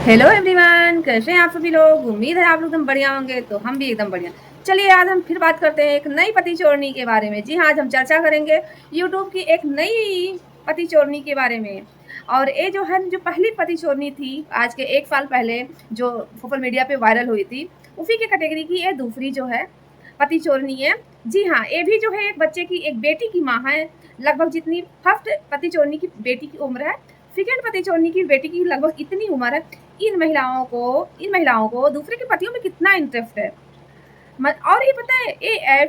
Hello everyone, कैसे हैं आप सभी लोग। उम्मीद है आप लोग एकदम बढ़िया होंगे। तो हम भी एकदम बढ़िया। चलिए आज हम फिर बात करते हैं एक नई पति चोरनी के बारे में। जी हाँ, आज हम चर्चा करेंगे यूट्यूब की एक नई पति चोरनी के बारे में। और ये जो है, जो पहली पति चोरनी थी आज के 1 साल पहले जो सोशल मीडिया पे वायरल हुई थी, उसी के कैटेगरी की ये दूसरी जो है पति चोरनी है। जी हाँ, ये भी जो है एक बच्चे की, एक बेटी की माँ है। लगभग जितनी फर्स्ट पति चोरनी की बेटी की उम्र है, सेकेंड पति चोरनी की बेटी की लगभग इतनी उम्र है। इन महिलाओं को दूसरे के पतियों में कितना इंटरेस्ट है। और ये पता है,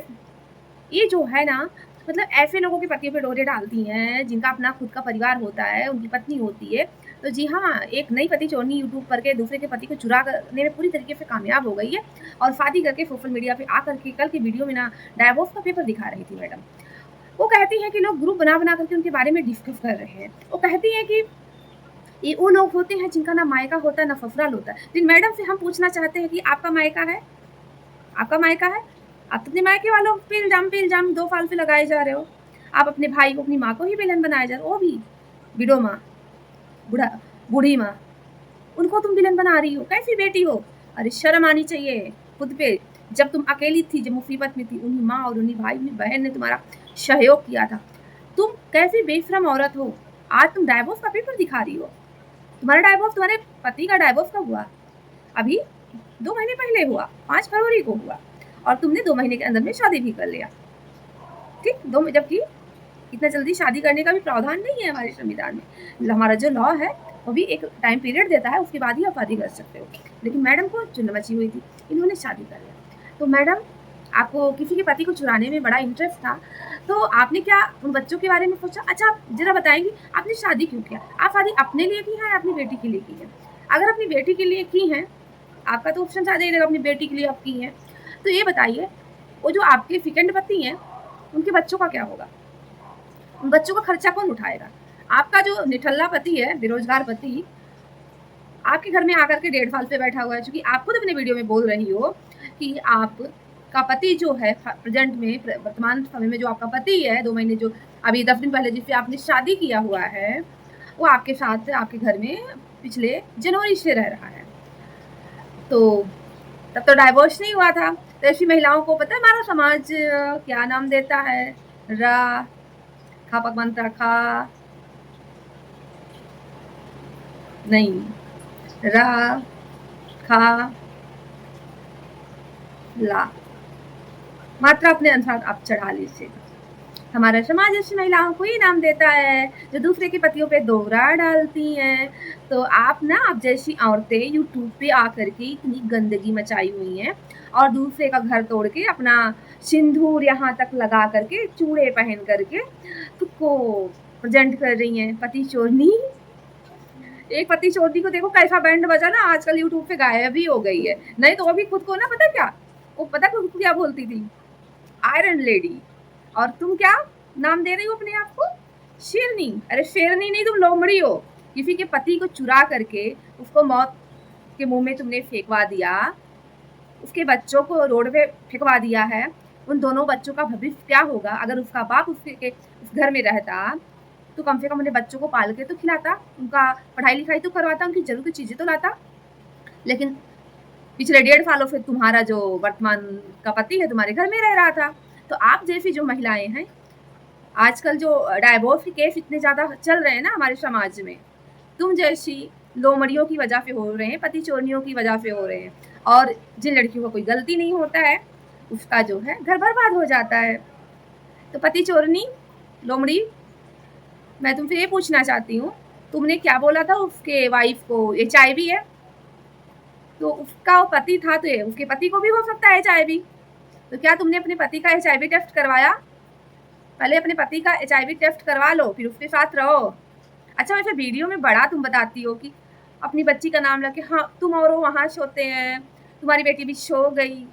ये जो है ना, मतलब ऐसे लोगों के पतियों पे डोरे डालती हैं जिनका अपना खुद का परिवार होता है, उनकी पत्नी होती है। तो जी हाँ, एक नई पति चोरनी यूट्यूब पर के दूसरे के पति को चुरा करने में पूरी तरीके से कामयाब हो गई है। और शादी करके सोशल मीडिया पे आकर के कल की वीडियो में ना डाइवोर्स का पेपर दिखा रही थी मैडम। वो कहती है कि लोग ग्रुप बना बना करके उनके बारे में डिस्कस कर रहे हैं। वो कहती है कि ये वो लोग होते हैं जिनका ना मायका होता है ना ससुराल होता है। लेकिन मैडम से हम पूछना चाहते हैं कि आपका मायका है? आपका मायका है? आप तो अपने मायके वालों पे इल्जाम 2 साल से लगाए जा रहे हो। आप अपने भाई को, अपनी माँ को ही विलन बनाए जा रहे हो, वो भी विडो माँ, बूढ़ा बूढ़ी माँ, उनको तुम विलन बना रही हो। कैसी बेटी हो? अरे शर्म आनी चाहिए खुद पे। जब तुम अकेली थी, जब मुसीबत में थी, उन्हीं माँ और उन्हीं भाई, उन्हीं बहन ने तुम्हारा सहयोग किया था। तुम कैसी बेशरम औरत हो। आज तुम डाइवोर्स का पेपर दिखा रही हो। तुम्हारा डाइवोर्स, तुम्हारे पति का डाइवोर्स कब हुआ? अभी 2 महीने पहले हुआ, 5 फरवरी को हुआ। और तुमने 2 महीने के अंदर में शादी भी कर लिया। ठीक, जबकि इतना जल्दी शादी करने का भी प्रावधान नहीं है हमारे संविधान में। हमारा जो लॉ है वो भी एक टाइम पीरियड देता है, उसके बाद ही आप शादी कर सकते हो। लेकिन मैडम को चुन्न मची हुई थी, इन्होंने शादी कर लिया। तो मैडम, आपको किसी के पति को चुराने में बड़ा इंटरेस्ट था, तो आपने क्या उन बच्चों के बारे में सोचा? अच्छा, आप जरा बताएंगी आपने शादी क्यों किया? आप शादी अपने लिए की है, अपनी बेटी के लिए की है? अगर अपनी बेटी के लिए की है, आपका तो ऑप्शन ज्यादा ही अपनी बेटी के लिए आप की है। तो ये बताइए, वो जो आपके सेकंड पति हैं, उनके बच्चों का क्या होगा? उन बच्चों का खर्चा कौन उठाएगा? आपका जो निठल्ला पति है, बेरोजगार पति, आपके घर में आकर के 1.5 साल से बैठा हुआ है। चूंकि आप खुद अपने वीडियो में बोल रही हो कि आपका पति जो है प्रेजेंट में, वर्तमान समय में जो आपका पति है, 2 महीने जो अभी 10 दिन पहले जिससे आपने शादी किया हुआ है, वो आपके साथ आपके घर में पिछले जनवरी से रह रहा है। तो तब तो डाइवोर्स नहीं हुआ था। तो ऐसी महिलाओं को पता है हमारा समाज क्या नाम देता है? रा खा पकवान खा नहीं, रा खा ला, मात्रा अपने अनुसार आप चढ़ा लीजिए। हमारा समाज ऐसी महिलाओं को ही नाम देता है जो दूसरे के पतियों पे दोहरा डालती हैं। तो आप जैसी औरतें यूट्यूब पे आकर के इतनी गंदगी मचाई हुई हैं और दूसरे का घर तोड़ के अपना सिंदूर यहाँ तक लगा करके, चूड़े पहन करके खुद को प्रेजेंट कर रही हैं पति चोरनी। एक पति चोरनी को देखो कैसा बैंड बजा ना, आजकल यूट्यूब पे गायब ही हो गई है। नहीं तो वो भी खुद को ना, पता क्या, वो पता खुद को क्या बोलती थी? Iron lady. और तुम क्या नाम दे रही हो अपने आप को? शेरनी। अरे शेरनी नहीं, तुम लोमड़ी हो। किसी के पति को चुरा करके उसको मौत के मुंह में तुमने फेंकवा दिया, उसके बच्चों को रोड पे फेंकवा दिया है। उन दोनों बच्चों का भविष्य क्या होगा? अगर उसका बाप उस घर में रहता तो कम से कम उन्हें बच्चों को पाल के तो खिलाता, उनका पढ़ाई लिखाई तो करवाता, उनकी जरूरत की चीजें तो लाता। लेकिन पिछले 1.5 सालों से तुम्हारा जो वर्तमान का पति है तुम्हारे घर में रह रहा था। तो आप जैसी जो महिलाएं हैं, आजकल जो डाइवोर्स के केस इतने ज्यादा चल रहे हैं ना हमारे समाज में, तुम जैसी लोमड़ियों की वजह से हो रहे हैं, पति चोरनियों की वजह से हो रहे हैं। और जिन लड़कियों का कोई गलती नहीं होता है, उसका जो है घर बर्बाद हो जाता है। तो पति चोरनी, लोमड़ी, मैं तुमसे ये पूछना चाहती हूँ, तुमने क्या बोला था उसके वाइफ को HIV है? तो उसका वो पति था, तो उसके पति को भी हो सकता है HIV। तो क्या तुमने अपने पति का HIV टेस्ट करवाया? पहले अपने पति का HIV टेस्ट करवा लो, फिर उसके साथ रहो। अच्छा, वैसे वीडियो में बड़ा तुम बताती हो कि अपनी बच्ची का नाम लेके, हाँ तुम और वो वहाँ सोते हैं, तुम्हारी बेटी भी सो गई।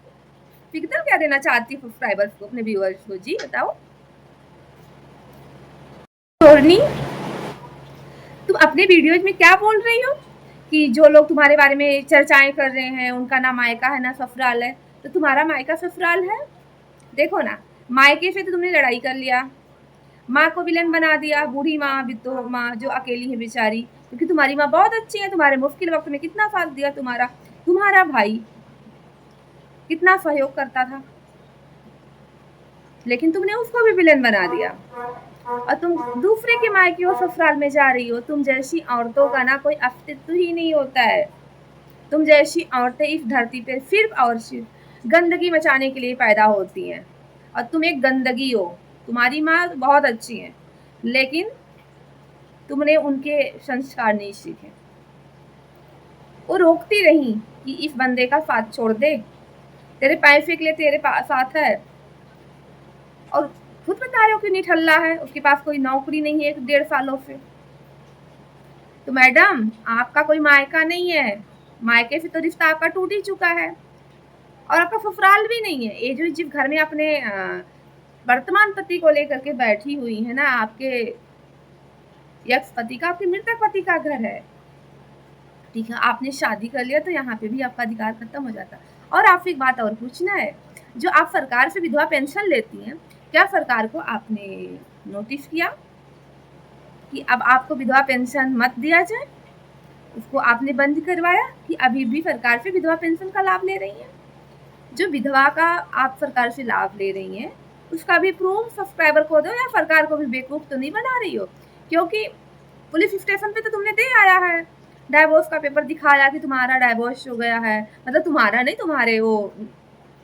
सिग्नल क्या देना चाहती हो सब्सक्राइबर्स को, अपने व्यूअर्स को? जी बताओ। तोरनी, तुम अपने वीडियोज में क्या बोल रही हो कि जो लोग तुम्हारे बारे में चर्चाएं कर रहे हैं उनका ना मायका है ना ससुराल है? तो तुम्हारा मायका ससुराल है। देखो ना, मायके से तो तुमने लड़ाई कर लिया, माँ को विलन बना दिया, बूढ़ी माँ, बितो माँ जो अकेली है बेचारी, क्योंकि तुम्हारी माँ बहुत अच्छी है, तुम्हारे मुश्किल वक्त में कितना साथ दिया, तुम्हारा भाई कितना सहयोग करता था, लेकिन तुमने उसको भी विलेन बना दिया। और तुम दूसरे के मायके और ससुराल में जा रही हो। तुम जैसी औरतों का ना कोई अस्तित्व ही नहीं होता है। तुम जैसी औरतें इस धरती पे सिर्फ और सिर्फ गंदगी मचाने के लिए पैदा होती हैं, और तुम एक गंदगी हो। तुम्हारी माँ बहुत अच्छी है, लेकिन तुमने उनके संस्कार नहीं सीखे। वो रोकती रही कि इस बंदे का साथ छोड़ दे, तेरे पैसे के लिए तेरे साथ है, और खुद बता रहे हो कि निठल्ला है, उसके पास कोई नौकरी नहीं है 1.5 सालों से। तो मैडम, आपका कोई मायका नहीं है, मायके से तो रिश्ता आपका टूट ही चुका है, और आपका ससुराल भी नहीं है। ये जो जिस घर में अपने वर्तमान पति को लेकर के बैठी हुई है ना, आपके यक्ष पति का, आपके मृतक पति का घर है, ठीक है। आपने शादी कर लिया तो यहाँ पे भी आपका अधिकार खत्म हो जाता। और आपसे एक बात और पूछना है, जो आप सरकार से विधवा पेंशन लेती हैं, क्या सरकार को आपने नोटिस किया कि अब आपको विधवा पेंशन मत दिया जाए? उसको आपने बंद करवाया कि अभी भी सरकार से विधवा पेंशन का लाभ ले रही हैं? जो विधवा का आप सरकार से लाभ ले रही हैं, उसका भी प्रूफ सब्सक्राइबर को दो, या सरकार को भी बेवकूफ तो नहीं बना रही हो? क्योंकि पुलिस स्टेशन पे तो तुमने दे आया है, डाइवोर्स का पेपर दिखाया कि तुम्हारा डाइवोर्स हो गया है, मतलब तुम्हारा नहीं, तुम्हारे वो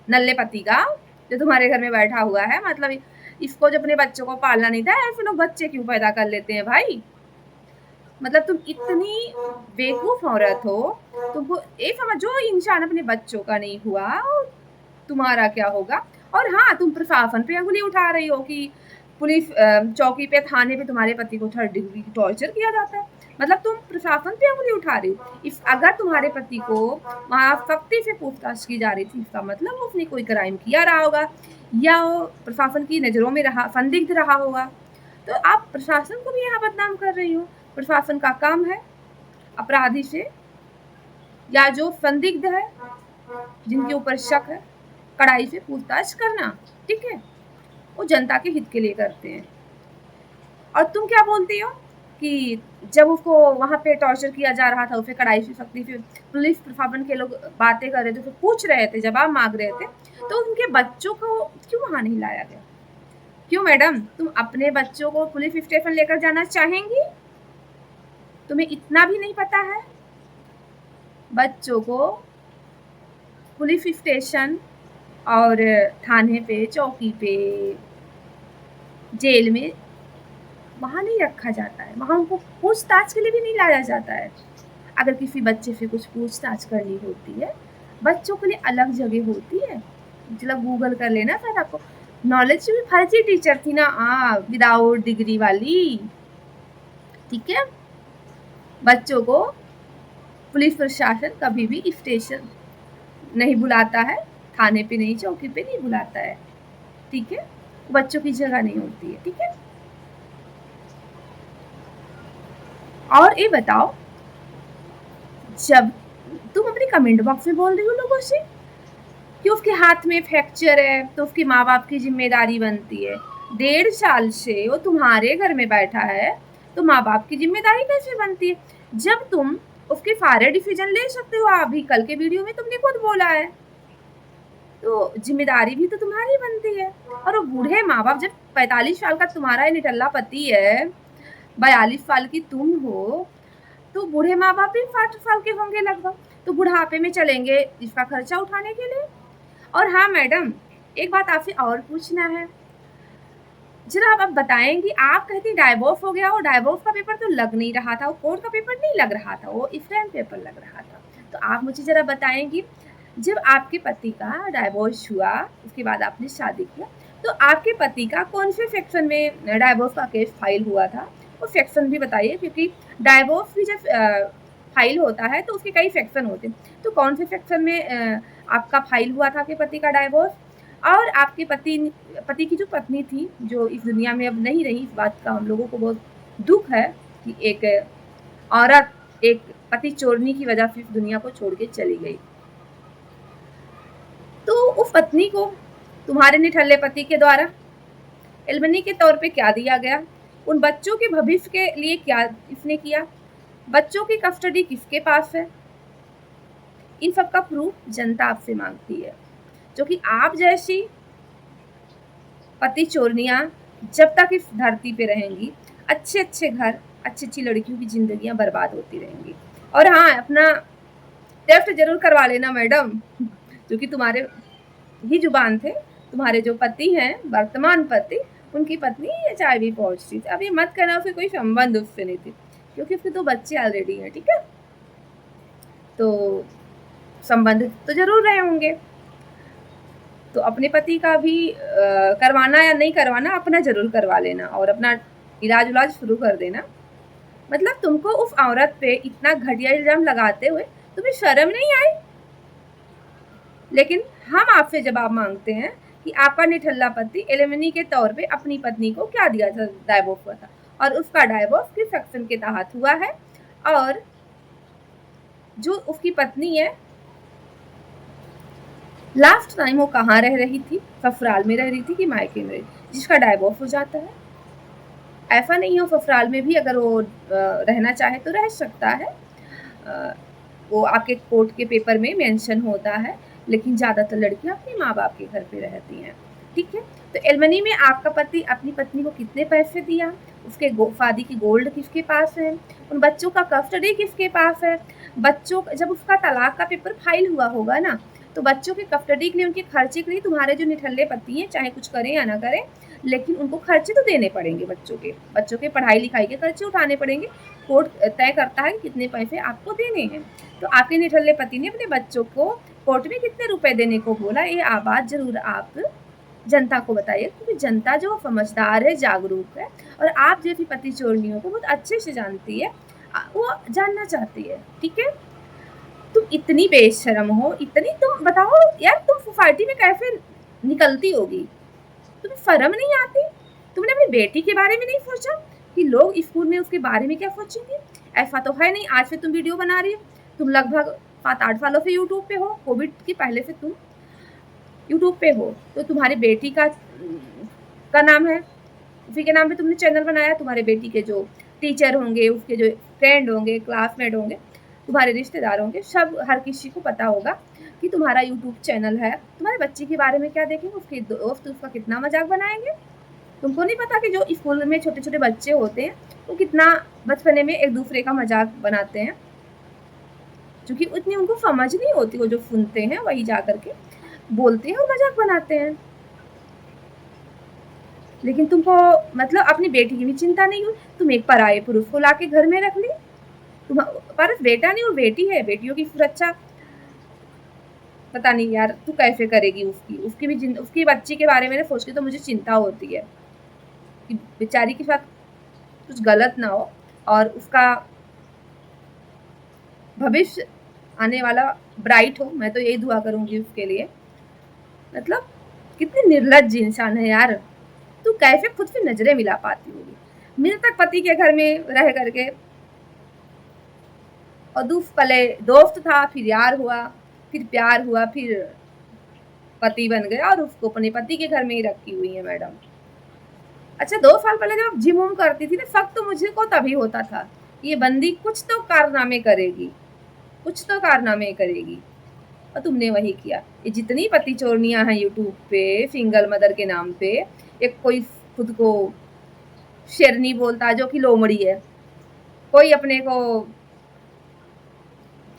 नल्ले पति का, जो तुम्हारे घर में बैठा हुआ है। मतलब इसको जो अपने बच्चों को पालना नहीं था, ऐसे लोग बच्चे क्यों पैदा कर लेते हैं भाई? मतलब तुम इतनी बेवकूफ औरत हो, तुमको ये समझो इंसान अपने बच्चों का नहीं हुआ, तुम्हारा क्या होगा? और हाँ, तुम प्रशासन पे अंगुली उठा रही हो कि पुलिस चौकी पे, थाने पे तुम्हारे पति को 3rd डिग्री टॉर्चर किया जाता है। मतलब तुम प्रशासन पे अंगुली उठा रही हो। इस अगर तुम्हारे पति को वहाँ सख्ती से पूछताछ की जा रही थी, इसका मतलब उसने कोई क्राइम किया रहा होगा, या वो प्रशासन की नज़रों में संदिग्ध रहा होगा। तो आप प्रशासन को भी यहाँ बदनाम कर रही हो। प्रशासन का काम है अपराधी से, या जो संदिग्ध है, जिनके ऊपर शक है, कड़ाई से पूछताछ करना, ठीक है। वो जनता के हित के लिए करते हैं। और तुम क्या बोलती हो कि जब उसको वहाँ पे टॉर्चर किया जा रहा था, उसे कड़ाई से सख्ती से पुलिस प्रशासन के लोग बातें कर रहे थे, तो पूछ रहे थे, जवाब मांग रहे थे, तो उनके बच्चों को क्यों वहाँ नहीं लाया गया? क्यों मैडम, तुम अपने बच्चों को पुलिस स्टेशन लेकर जाना चाहेंगी? तुम्हें इतना भी नहीं पता है? बच्चों को पुलिस स्टेशन और थाने पे, चौकी पे, जेल में वहाँ नहीं रखा जाता है, वहाँ उनको पूछताछ के लिए भी नहीं लाया जाता है। अगर किसी बच्चे से कुछ पूछताछ करनी होती है, बच्चों के लिए अलग जगह होती है। चलो गूगल कर लेना, फिर आपको नॉलेज भी। फर्जी टीचर थी ना, विदाउट डिग्री वाली, ठीक है। बच्चों को पुलिस प्रशासन कभी भी स्टेशन नहीं बुलाता है, थाने पे नहीं, चौकी पे नहीं बुलाता है, ठीक है। बच्चों की जगह नहीं होती है, ठीक है। और ये बताओ, जब तुम अपने कमेंट बॉक्स में बोल रही हो लोगों से कि उसके हाथ में फ्रैक्चर है, तो उसके माँ बाप की जिम्मेदारी बनती है। 1.5 साल से वो तुम्हारे घर में बैठा है, तो माँ बाप की जिम्मेदारी कैसे बनती है? जब तुम उसके सारे डिसीजन ले सकते हो, अभी कल के वीडियो में तुमने खुद बोला है, तो जिम्मेदारी भी तो तुम्हारी बनती है। और वो बूढ़े माँ बाप, जब 45 साल का तुम्हारा निठल्ला पति है, 42 साल की तुम हो, तो बूढ़े माँ बाप भी 60 साल के होंगे लगभग, तो बुढ़ापे में चलेंगे इसका खर्चा उठाने के लिए। और हाँ मैडम, एक बात आपसे और पूछना है, जरा आप बताएंगी, आप कहती डाइवोर्स हो गया, वो डाइवोर्स का पेपर तो लग नहीं रहा था, वो कोर्ट का पेपर नहीं लग रहा था, वो स्टैम्प पेपर लग रहा था। तो आप मुझे जरा बताएंगी, जब आपके पति का डाइवोर्स हुआ, उसके बाद आपने शादी किया, तो आपके पति का कौन से सेक्शन में डाइवोर्स का केस फाइल हुआ था? वो सेक्शन भी बताइए, क्योंकि डाइवोर्स भी जब फाइल होता है तो उसके कई सेक्शन होते हैं। तो कौन से सेक्शन में आपका फाइल हुआ था आपके पति का डाइवोर्स? और आपके पति की जो पत्नी थी, जो इस दुनिया में अब नहीं रही, इस बात का हम लोगों को बहुत दुख है कि एक औरत एक पति चोरनी की वजह से इस दुनिया को छोड़ के चली गई। तो उस पत्नी को तुम्हारे निठल्ले पति के द्वारा एल्मनी के तौर पे क्या दिया गया? उन बच्चों के भविष्य के लिए क्या इसने किया? बच्चों की कस्टडी किसके पास है? इन सब का प्रूफ जनता आपसे मांगती है, जो कि आप जैसी पति चोरनियां जब तक इस धरती पे रहेंगी, अच्छे अच्छे घर, अच्छी अच्छी लड़कियों की जिंदगियां बर्बाद होती रहेंगी। और हाँ, अपना टेस्ट जरूर करवा लेना मैडम, क्योंकि तुम्हारे ही जुबान थे, तुम्हारे जो पति हैं, वर्तमान पति, उनकी पत्नी HIV पॉजिटिव थी। अब ये मत कहना फिर कोई संबंध उससे नहीं थी, क्योंकि उसके 2 बच्चे ऑलरेडी हैं, ठीक है? तो संबंध तो जरूर रहे होंगे। तो अपने पति का भी करवाना या नहीं करवाना, अपना जरूर करवा लेना और अपना इलाज उलाज शुरू कर देना। मतलब तुमको उस औरत पे इतना घटिया इल्जाम लगाते हुए तुम्हें शर्म नहीं आई? लेकिन हम आपसे जवाब मांगते हैं कि आपका निठल्ला पति एलिमनी के तौर पे अपनी पत्नी को क्या दिया था, डाइवोर्स हुआ था, और उसका डाइवोर्स किस सेक्शन के तहत हुआ है, और जो उसकी पत्नी है लास्ट टाइम वो कहाँ रह रही थी, ससुराल में रह रही थी कि मायके में, जिसका डाइवोर्स हो जाता है। ऐसा नहीं हो, ससुराल में भी अगर वो रहना चाहे तो रह सकता है, वो आपके कोर्ट के पेपर में मेंशन होता है, लेकिन ज़्यादातर लड़कियां अपने माँ बाप के घर पे रहती हैं, ठीक है? तो एलिमनी में आपका पति अपनी पत्नी को कितने पैसे दिया, उसके शादी की गोल्ड किसके पास है, उन बच्चों का कस्टडी किसके पास है, बच्चों जब उसका तलाक का पेपर फाइल हुआ होगा ना, तो बच्चों के कस्टडी के लिए, उनके खर्चे के लिए तुम्हारे जो निठल्ले पति हैं, चाहे कुछ करें या ना करें, लेकिन उनको खर्चे तो देने पड़ेंगे, बच्चों के पढ़ाई लिखाई के खर्चे उठाने पड़ेंगे। कोर्ट तय करता है कि कितने पैसे आपको देने हैं। तो आपके निठल्ले पति ने अपने बच्चों को कोर्ट में कितने रुपए देने को बोला, ये बात जरूर आप जनता को बताइए, क्योंकि जनता जो समझदार है, जागरूक है, और आप जैसी पति चोरनियों को बहुत अच्छे से जानती है, वो जानना चाहती है, ठीक है? तुम इतनी बेशरम हो, इतनी, तुम बताओ यार, तुम सोसाइटी में कैसे निकलती होगी? तुम्हें शर्म नहीं आती? तुमने अपनी बेटी के बारे में नहीं सोचा कि लोग स्कूल में उसके बारे में क्या सोचेंगे? ऐसा तो है नहीं आज से तुम वीडियो बना रही हो, तुम लगभग 7-8 सालों से यूट्यूब पे हो, कोविड के पहले से तुम यूट्यूब पे हो, तो तुम्हारी बेटी का नाम है, उसी के नाम पे तुमने चैनल बनाया। तुम्हारे बेटी के जो टीचर होंगे, उसके जो फ्रेंड होंगे, क्लासमेट होंगे, तुम्हारे रिश्तेदार होंगे, सब हर किसी को पता होगा कि तुम्हारा यूट्यूब चैनल है। तुम्हारे बच्चे के बारे में क्या देखेंगे, उसके दोस्त उसका कितना मजाक बनाएंगे? तुमको नहीं पता कि जो स्कूल में छोटे छोटे बच्चे होते हैं वो कितना बचपने में एक दूसरे का मजाक बनाते हैं, क्योंकि उतनी उनको समझ नहीं होती, वो जो सुनते हैं वही जा करके बोलते हैं और मजाक बनाते हैं। लेकिन तुमको मतलब अपनी बेटी की भी चिंता नहीं हुई, तुम एक पराये पुरुष को लाके घर में रख ली। तुम्हारा बेटा नहीं, वो बेटी है, बेटियों की सुरक्षा पता नहीं यार तू कैसे करेगी, उसकी भी उसकी बच्ची के बारे में सोच के तो मुझे चिंता होती है कि बेचारी के साथ कुछ गलत ना हो, और उसका भविष्य आने वाला ब्राइट हो। मैं तो यही दुआ करूंगी उसके लिए। मतलब कितनी निर्लज्ज इंसान है यार, तू कैसे खुद से नजरें मिला पाती होगी? मृतक पति के घर में रह करके, और पहले दोस्त था, फिर यार हुआ, फिर प्यार हुआ, फिर पति बन गया, और उसको अपने पति के घर में ही रखी हुई है मैडम। अच्छा, 2 साल पहले जब जिम वम करती थी ना, शक तो मुझे को तभी होता था ये बंदी कुछ तो कारनामे करेगी, कुछ तो कारनामे करेगी, और तुमने वही किया। ये जितनी पति चोरनियां हैं यूट्यूब पे सिंगल मदर के नाम पे, एक कोई खुद को शेरनी बोलता है जो कि लोमड़ी है, कोई अपने को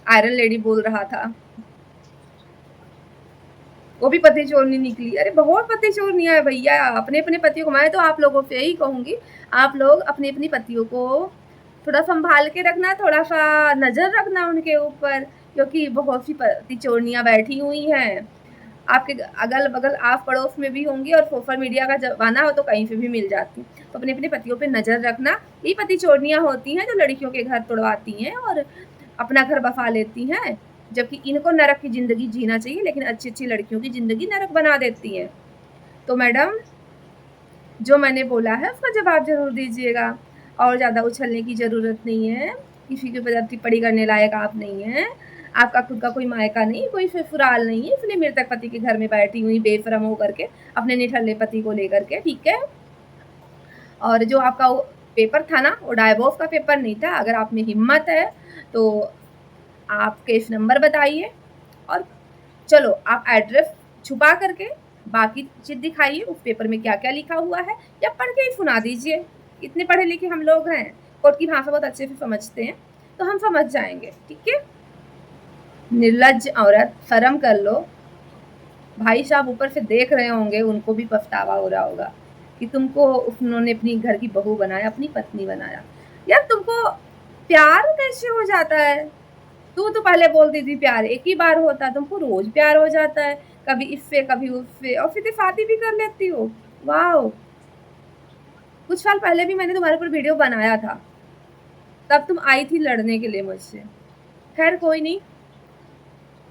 आयरन लेडी बोल रहा था, वो भी पति चोरनी निकली। अरे बहुत पति चोरनियां है भैया, अपने अपने पतियों को। मैं तो आप लोगों से यही कहूंगी, आप लोग अपने अपनी पतियों को थोड़ा संभाल के रखना, थोड़ा सा नजर रखना उनके ऊपर, क्योंकि बहुत सी पति चोरनियां बैठी हुई हैं आपके अगल बगल, आस पड़ोस में भी होंगी, और सोशल मीडिया का जमाना हो तो कहीं से भी मिल जाती। तो अपने अपने पतियों पे नजर रखना। ये पति चोरनियां होती हैं जो लड़कियों के घर तोड़वाती हैं और अपना घर बसा लेती हैं, जबकि इनको नरक की जिंदगी जीना चाहिए, लेकिन अच्छी अच्छी लड़कियों की जिंदगी नरक बना देती हैं। तो मैडम, जो मैंने बोला है उसका जवाब जरूर दीजिएगा, और ज़्यादा उछलने की ज़रूरत नहीं है, किसी के ऊपर टिप्पणी करने लायक आप नहीं हैं। आपका खुद का कोई मायका नहीं, कोई ससुराल नहीं है, इसलिए मृतक पति के घर में बैठी हुई बेशरम होकर के अपने निठल्ले पति को लेकर के, ठीक है? और जो आपका पेपर था ना वो डायबॉफ का पेपर नहीं था। अगर आप में हिम्मत है तो आप केस नंबर बताइए और चलो आप एड्रेस छुपा करके बाकी चीज दिखाइए उस पेपर में क्या क्या लिखा हुआ है, या पढ़ के ही सुना दीजिए। इतने पढ़े लिखे हम लोग हैं, कोर्ट की भाषा बहुत अच्छे से समझते हैं, तो हम समझ जाएंगे। ठीक है, निर्लज्ज औरत, शर्म कर लो। भाई साहब ऊपर से देख रहे होंगे, उनको भी पछतावा हो रहा होगा कि तुमको उन्होंने अपनी घर की बहू बनाया, अपनी पत्नी बनाया। यार तुमको प्यार कैसे हो जाता है? तू तो पहले बोलती थी प्यार एक ही बार होता, तुमको रोज प्यार हो जाता है, कभी इससे कभी उससे, और फिर शादी भी कर लेती हो। वाह, कुछ साल पहले भी मैंने तुम्हारे ऊपर वीडियो बनाया था, तब तुम आई थी लड़ने के लिए मुझसे। खैर कोई नहीं।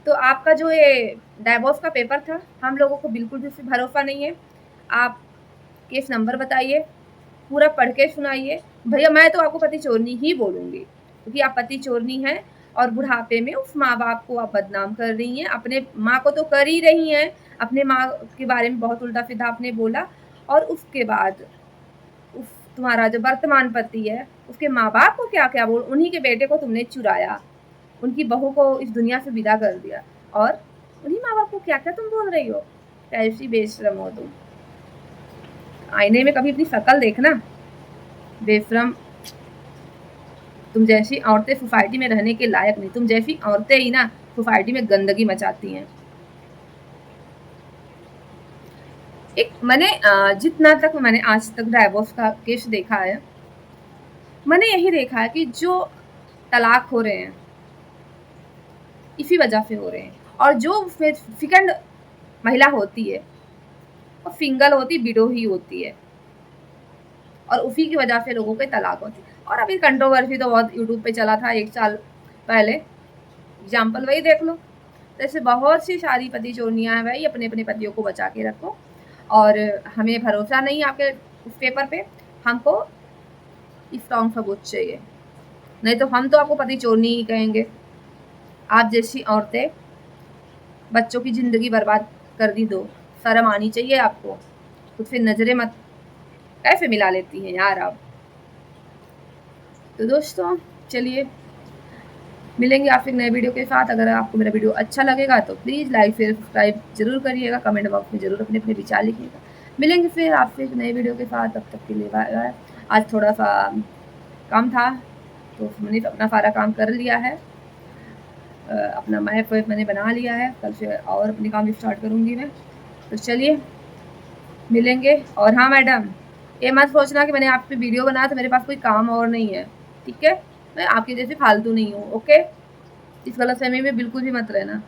तो आपका जो ये डाइवोर्स का पेपर था, हम लोगों को बिल्कुल भी उससे भरोसा नहीं है। आप केस नंबर बताइए, पूरा पढ़ के सुनाइए। भैया मैं तो आपको पति चोरनी ही बोलूँगी, क्योंकि आप पति चोरनी हैं और बुढ़ापे में उस माँ बाप को आप बदनाम कर रही हैं। अपने माँ को तो कर ही रही हैं, अपने माँ के बारे में बहुत उल्टा सीधा आपने बोला, और उसके बाद उस तुम्हारा जो वर्तमान पति है उसके माँ बाप को क्या क्या बोल, उन्हीं के बेटे को तुमने चुराया, उनकी बहू को इस दुनिया से विदा कर दिया, और उन्हीं माँ बाप को क्या क्या तुम बोल रही हो। कैसी बेशरम हो तुम। आईने में कभी अपनी शक्ल देखना, बेशरम। तुम जैसी औरतें सोसाइटी में रहने के लायक नहीं। तुम जैसी औरतें ही ना सोसाइटी में गंदगी मचाती हैं। एक मैंने जितना तक मैंने आज तक डाइवोर्स का केस देखा है, मैंने यही देखा है कि जो तलाक हो रहे हैं इसी वजह से हो रहे हैं, और जो सेकंड महिला होती है वो सिंगल होती, विडो ही होती है, और उसी की वजह से लोगों के तलाक होती है। और अभी कंट्रोवर्सी तो बहुत यूट्यूब पे चला था 1 साल पहले, एग्जाम्पल वही देख लो। जैसे बहुत सी सारी पति चोरनियाँ हैं भाई, अपने अपने पतियों को बचा के रखो। और हमें भरोसा नहीं आपके उस पेपर पे, हमको स्ट्रॉन्ग सबूत चाहिए, नहीं तो हम तो आपको पति चोरनी ही कहेंगे। आप जैसी औरतें बच्चों की ज़िंदगी बर्बाद कर दी, दो शर्म आनी चाहिए आपको। खुद से नज़रें मत कैसे मिला लेती हैं यार आप। तो दोस्तों चलिए मिलेंगे आपसे एक नए वीडियो के साथ। अगर आपको मेरा वीडियो अच्छा लगेगा तो प्लीज़ लाइक शेयर सब्सक्राइब जरूर करिएगा, कमेंट बॉक्स में जरूर अपने अपने विचार लिखिएगा। मिलेंगे फिर आपसे एक नए वीडियो के साथ, तब तक के लिए बाय बाय। आज थोड़ा सा काम था तो मैंने अपना सारा काम कर लिया है, अपना मैप मैंने बना लिया है, कल से और अपने काम स्टार्ट करूँगी मैं। तो चलिए मिलेंगे। और हाँ मैडम, ये मत सोचना कि मैंने आप पे वीडियो बनाया तो मेरे पास कोई काम और नहीं है, ठीक है? मैं आपके जैसे फालतू नहीं हूँ, ओके? इस गलतफहमी में बिल्कुल भी मत रहना।